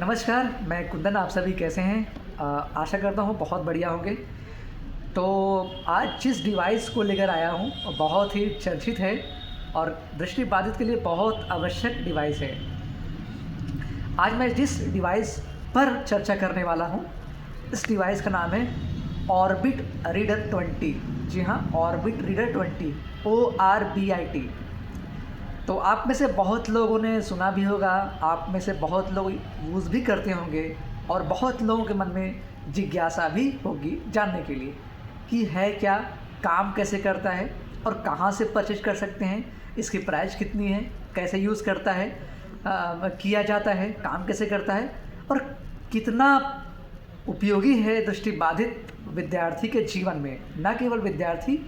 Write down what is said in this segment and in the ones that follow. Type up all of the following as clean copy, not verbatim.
नमस्कार, मैं कुंदन। आप सभी कैसे हैं? आशा करता हूँ बहुत बढ़िया होंगे। तो आज जिस डिवाइस को लेकर आया हूँ वो बहुत ही चर्चित है और दृष्टिबाधित के लिए बहुत आवश्यक डिवाइस है। आज मैं जिस डिवाइस पर चर्चा करने वाला हूँ, इस डिवाइस का नाम है ऑर्बिट रीडर 20। जी हाँ, ऑर्बिट रीडर 20, ORBIT। तो आप में से बहुत लोगों ने सुना भी होगा, आप में से बहुत लोग यूज़ भी करते होंगे और बहुत लोगों के मन में जिज्ञासा भी होगी जानने के लिए कि है क्या, काम कैसे करता है और कहाँ से परचेज कर सकते हैं, इसकी प्राइस कितनी है, कैसे यूज़ करता है, किया जाता है, काम कैसे करता है और कितना उपयोगी है दृष्टिबाधित विद्यार्थी के जीवन में। न केवल विद्यार्थी,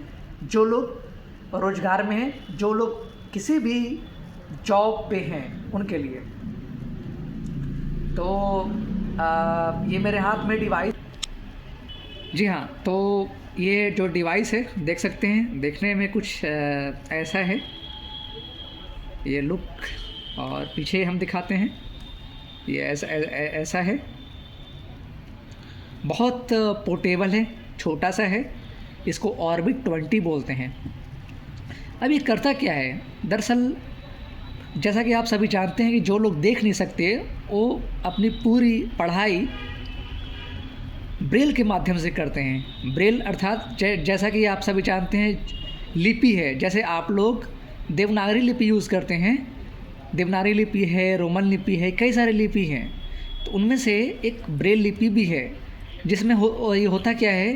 जो लोग रोजगार में हैं, जो लोग किसी भी जॉब पे हैं, उनके लिए। तो ये मेरे हाथ में डिवाइस। जी हाँ, तो ये जो डिवाइस है देख सकते हैं, देखने में कुछ ऐसा है ये लुक। और पीछे हम दिखाते हैं, ये ऐसा है। बहुत पोर्टेबल है, छोटा सा है। इसको ऑर्बिट 20 बोलते हैं। अब ये करता क्या है? दरअसल जैसा कि आप सभी जानते हैं कि जो लोग देख नहीं सकते वो अपनी पूरी पढ़ाई ब्रेल के माध्यम से करते हैं। ब्रेल अर्थात जैसा कि आप सभी जानते हैं, लिपि है। जैसे आप लोग देवनागरी लिपि यूज़ करते हैं, देवनागरी लिपि है, रोमन लिपि है, कई सारे लिपि हैं। तो उनमें से एक ब्रेल लिपि भी है, जिसमें ये होता क्या है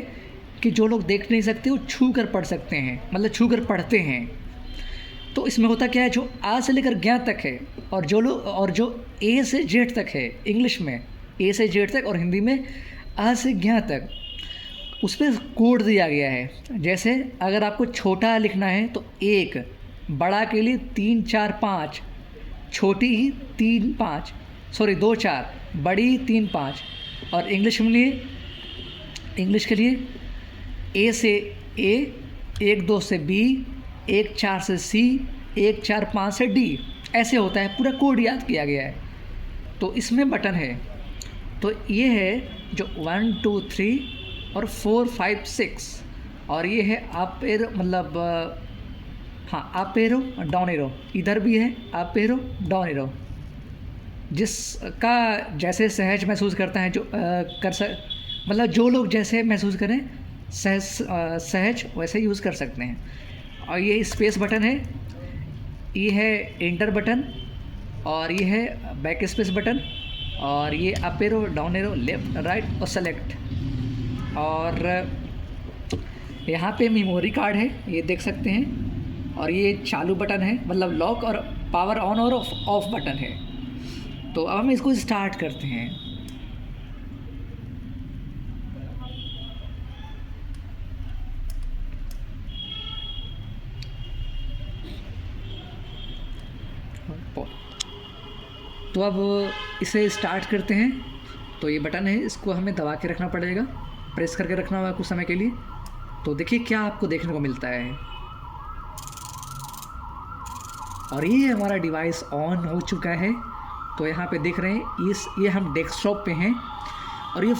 कि जो लोग देख नहीं सकते वो छू कर पढ़ सकते हैं, मतलब छू कर पढ़ते हैं। तो इसमें होता क्या है, जो आ से लेकर ज्ञ तक है और जो ए से जेड तक है, इंग्लिश में ए से जेड तक और हिंदी में आ से ज्ञ तक, उस पर कोड दिया गया है। जैसे अगर आपको छोटा लिखना है तो 1, बड़ा के लिए 3 4 5, छोटी ही 3 5, सॉरी 2 4, बड़ी 3 5। और इंग्लिश के लिए ए से ए, 1 2 से बी, 1 4 से सी, 1 4 5 से डी, ऐसे होता है। पूरा कोड याद किया गया है। तो इसमें बटन है, तो ये है जो 1 2 3 और 4 5 6, और ये है अप एरो, मतलब हाँ, अप एरो, डाउन एरो। इधर भी है अप एरो, डाउन एरो। जिसका जैसे सहज महसूस करता है, जो मतलब जो लोग जैसे महसूस करें सहज वैसे यूज़ कर सकते हैं। और ये स्पेस बटन है, ये है एंटर बटन, और ये है बैक स्पेस बटन, और ये up arrow, down arrow, left right और सेलेक्ट। और यहाँ पे मेमोरी कार्ड है, ये देख सकते हैं। और ये चालू बटन है, मतलब लॉक और पावर ऑन और ऑफ बटन है। तो अब हम इसको स्टार्ट करते हैं। तो अब इसे स्टार्ट करते हैं। तो ये बटन है, इसको हमें दबा के रखना पड़ेगा, प्रेस करके रखना होगा कुछ समय के लिए। तो देखिए क्या आपको देखने को मिलता है। और ये हमारा डिवाइस ऑन हो चुका है। तो यहाँ पे देख रहे हैं, ये हम डेस्कटॉप पे हैं और ये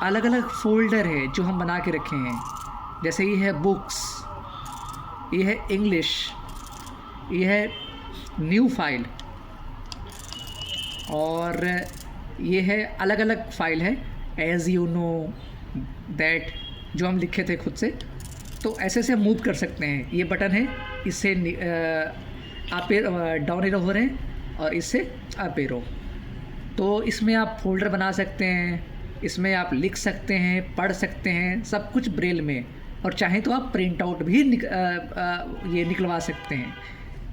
अलग अलग फोल्डर है जो हम बना के रखे हैं। जैसे ये है बुक्स, ये है इंग्लिश, ये है न्यू फाइल, और ये है अलग अलग फाइल है, एज यू नो दैट, जो हम लिखे थे खुद से। तो ऐसे से मूव कर सकते हैं। ये बटन है, इससे अप डाउन एरो हो रहे हैं और इससे अप एरो। तो इसमें आप फोल्डर बना सकते हैं, इसमें आप लिख सकते हैं, पढ़ सकते हैं, सब कुछ ब्रेल में। और चाहें तो आप प्रिंट आउट भी ये निकलवा सकते हैं।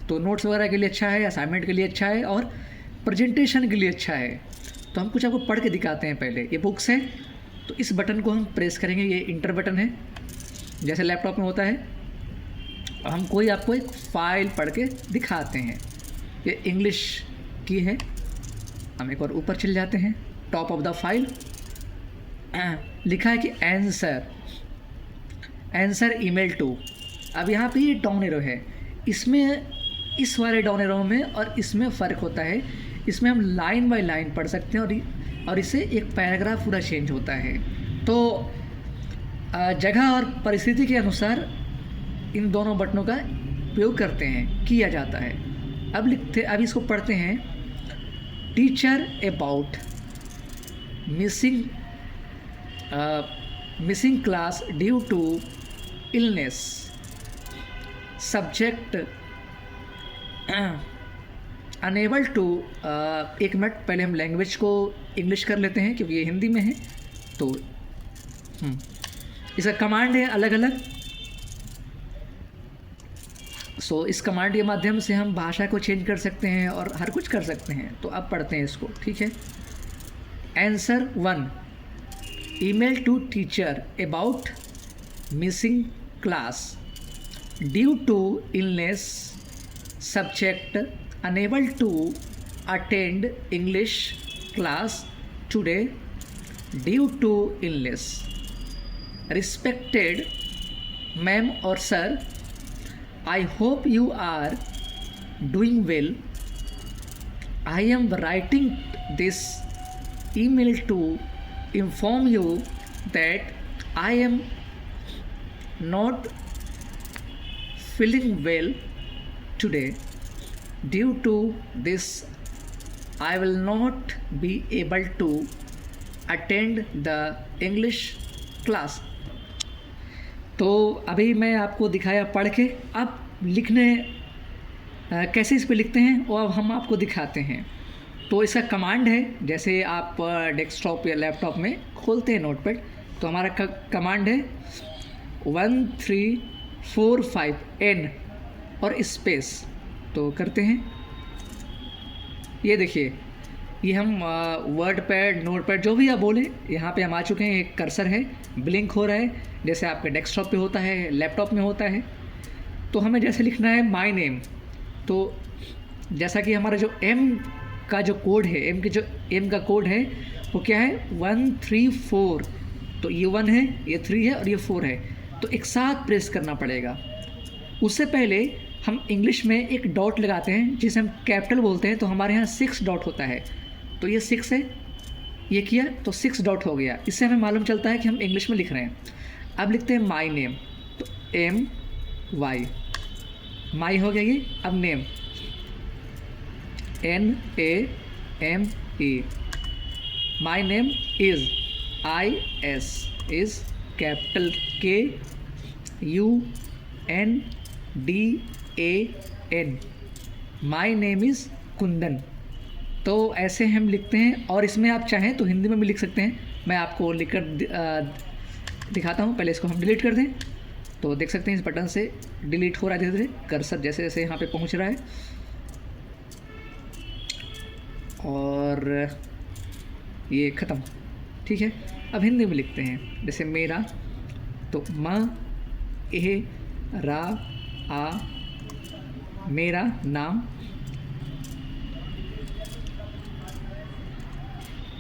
तो नोट्स वगैरह के लिए अच्छा है, असाइनमेंट के लिए अच्छा है और प्रेजेंटेशन के लिए अच्छा है। तो हम कुछ आपको पढ़ के दिखाते हैं। पहले ये बुक्स है, तो इस बटन को हम प्रेस करेंगे, ये इंटर बटन है जैसे लैपटॉप में होता है। हम कोई आपको एक फ़ाइल पढ़ के दिखाते हैं। ये इंग्लिश की है। हम एक और ऊपर चले जाते हैं, टॉप ऑफ द फाइल लिखा है कि आंसर ईमेल टू। अब यहाँ पे ये डाउन एरो है, इसमें इस वाले डाउन एरो में और इसमें फ़र्क होता है। इसमें हम लाइन बाय लाइन पढ़ सकते हैं और और इससे एक पैराग्राफ पूरा चेंज होता है। तो जगह और परिस्थिति के अनुसार इन दोनों बटनों का उपयोग करते हैं, किया जाता है। अब इसको पढ़ते हैं। Teacher about missing class due to illness, subject unable to. एक मिनट, पहले हम लैंग्वेज को इंग्लिश कर लेते हैं क्योंकि ये हिंदी में है। तो इसका कमांड है अलग अलग। सो इस कमांड के माध्यम से हम भाषा को चेंज कर सकते हैं और हर कुछ कर सकते हैं। तो अब पढ़ते हैं इसको, ठीक है। Answer 1, email to teacher about missing class due to illness, subject unable to attend English class today due to illness. Respected ma'am और sir, I hope you are doing well. I am writing this email to inform you that I am not feeling well today. Due to this, I will not be able to attend the English class. तो अभी मैं आपको दिखाया पढ़ के। अब लिखने कैसे इस पे लिखते हैं वो अब हम आपको दिखाते हैं। तो इसका कमांड है, जैसे आप डेस्कटॉप या लैपटॉप में खोलते हैं नोटपैड, तो हमारा कमांड है 1345 N और स्पेस। तो करते हैं, ये देखिए, ये हम वर्ड पैड, नोट पैड, जो भी आप बोले, यहाँ पे हम आ चुके हैं। एक कर्सर है, ब्लिंक हो रहा है, जैसे आपके डेस्कटॉप पे होता है, लैपटॉप में होता है। तो हमें जैसे लिखना है माय नेम। तो जैसा कि हमारा जो एम का जो कोड है, एम का कोड है वो क्या है 134। तो ये 1 है, ये 3 है और ये 4 है। तो एक साथ प्रेस करना पड़ेगा। उससे पहले हम इंग्लिश में एक डॉट लगाते हैं जिसे हम कैपिटल बोलते हैं। तो हमारे यहाँ 6 डॉट होता है। तो ये 6 है, ये किया तो 6 डॉट हो गया। इससे हमें मालूम चलता है कि हम इंग्लिश में लिख रहे हैं। अब लिखते हैं माई नेम। तो MY, माई हो गया ये। अब name NAME। My name is IS, is capital KUNDAN। My name is Kundan. तो ऐसे हम लिखते हैं। और इसमें आप चाहें तो हिंदी में भी लिख सकते हैं। मैं आपको लिखकर दिखाता हूँ। पहले इसको हम डिलीट कर दें। तो देख सकते हैं इस बटन से डिलीट हो रहा है धीरे धीरे, कर्सर जैसे जैसे यहाँ पे पहुँच रहा है। और ये ख़त्म, ठीक है। अब हिंदी में लिखते हैं, जैसे मेरा। तो मेरा नाम,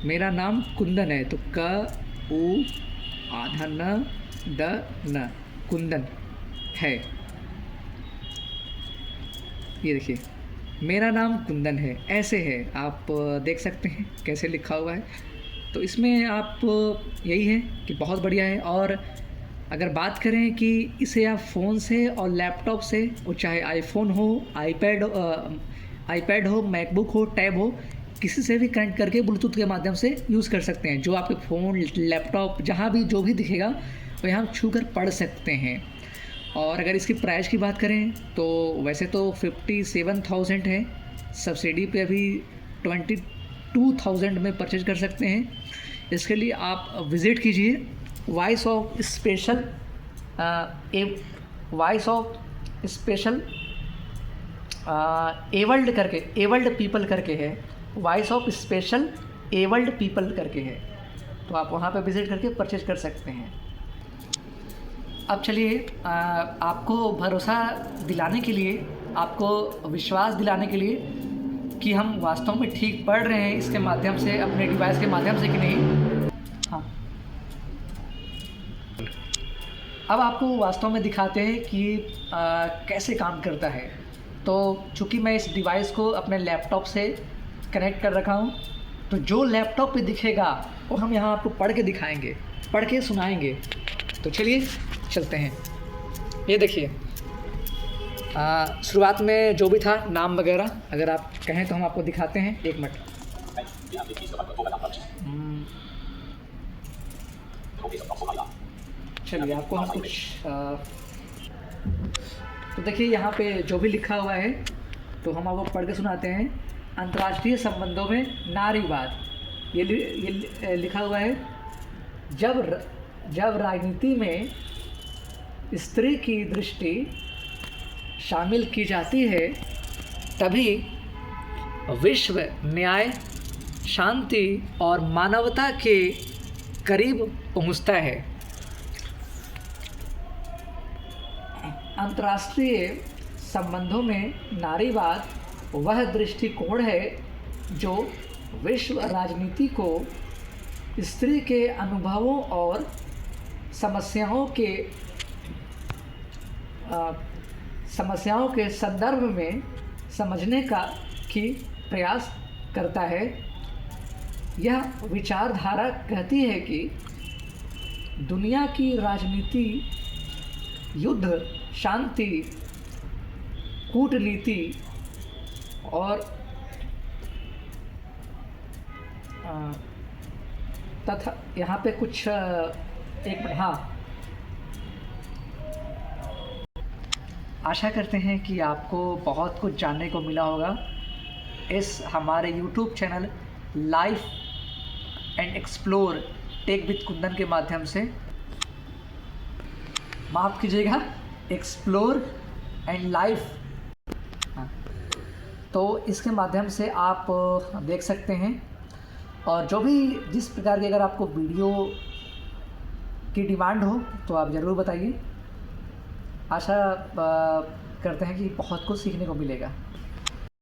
मेरा नाम कुंदन है। तो KUNDN, कुंदन है। ये देखिए, मेरा नाम कुंदन है, ऐसे है। आप देख सकते हैं कैसे लिखा हुआ है। तो इसमें आप यही है कि बहुत बढ़िया है। और अगर बात करें कि इसे आप फ़ोन से और लैपटॉप से, वो चाहे आईफोन हो, आईपैड हो, मैकबुक हो, टैब हो, किसी से भी कनेक्ट करके ब्लूटूथ के माध्यम से यूज़ कर सकते हैं। जो आपके फ़ोन, लैपटॉप, जहाँ भी जो भी दिखेगा वो यहाँ छू कर पढ़ सकते हैं। और अगर इसकी प्राइस की बात करें तो वैसे तो 57,000 है, सब्सिडी पे अभी 22,000 में परचेज कर सकते हैं। इसके लिए आप विज़िट कीजिए वॉइस ऑफ स्पेशल एबल्ड करके, एबल्ड पीपल करके है, voice of special abled people करके है। तो आप वहाँ पे विज़िट करके परचेज कर सकते हैं। अब चलिए आपको भरोसा दिलाने के लिए, आपको विश्वास दिलाने के लिए कि हम वास्तव में ठीक पढ़ रहे हैं इसके माध्यम से, अपने डिवाइस के माध्यम से कि नहीं। हाँ, अब आपको वास्तव में दिखाते हैं कि कैसे काम करता है। तो चूँकि मैं इस डिवाइस को अपने लैपटॉप से कनेक्ट कर रखा हूँ, तो जो लैपटॉप पे दिखेगा वो हम यहाँ आपको पढ़ के दिखाएंगे, पढ़ के सुनाएंगे। तो चलिए चलते हैं। ये देखिए, शुरुआत में जो भी था नाम वगैरह अगर आप कहें तो हम आपको दिखाते हैं। एक मिनट। चलिए आपको हम कुछ तो देखिए यहाँ पे जो भी लिखा हुआ है तो हम आपको पढ़ के सुनाते हैं। अंतर्राष्ट्रीय संबंधों में नारीवाद, ये लिखा हुआ है, जब राजनीति में स्त्री की दृष्टि शामिल की जाती है तभी विश्व न्याय, शांति और मानवता के करीब पहुंचता है। अंतर्राष्ट्रीय संबंधों में नारीवाद वह दृष्टिकोण है जो विश्व राजनीति को स्त्री के अनुभवों और समस्याओं के संदर्भ में समझने की प्रयास करता है। यह विचारधारा कहती है कि दुनिया की राजनीति युद्ध, शांति, कूटनीति और तथा यहाँ पे कुछ एक मिनट, हाँ, आशा करते हैं कि आपको बहुत कुछ जानने को मिला होगा इस हमारे YouTube channel life and explore tech with Kundan के माध्यम से। माफ़ कीजिएगा, एक्सप्लोर एंड लाइफ। हाँ, तो इसके माध्यम से आप देख सकते हैं। और जो भी जिस प्रकार की अगर आपको वीडियो की डिमांड हो तो आप ज़रूर बताइए। आशा करते हैं कि बहुत कुछ सीखने को मिलेगा।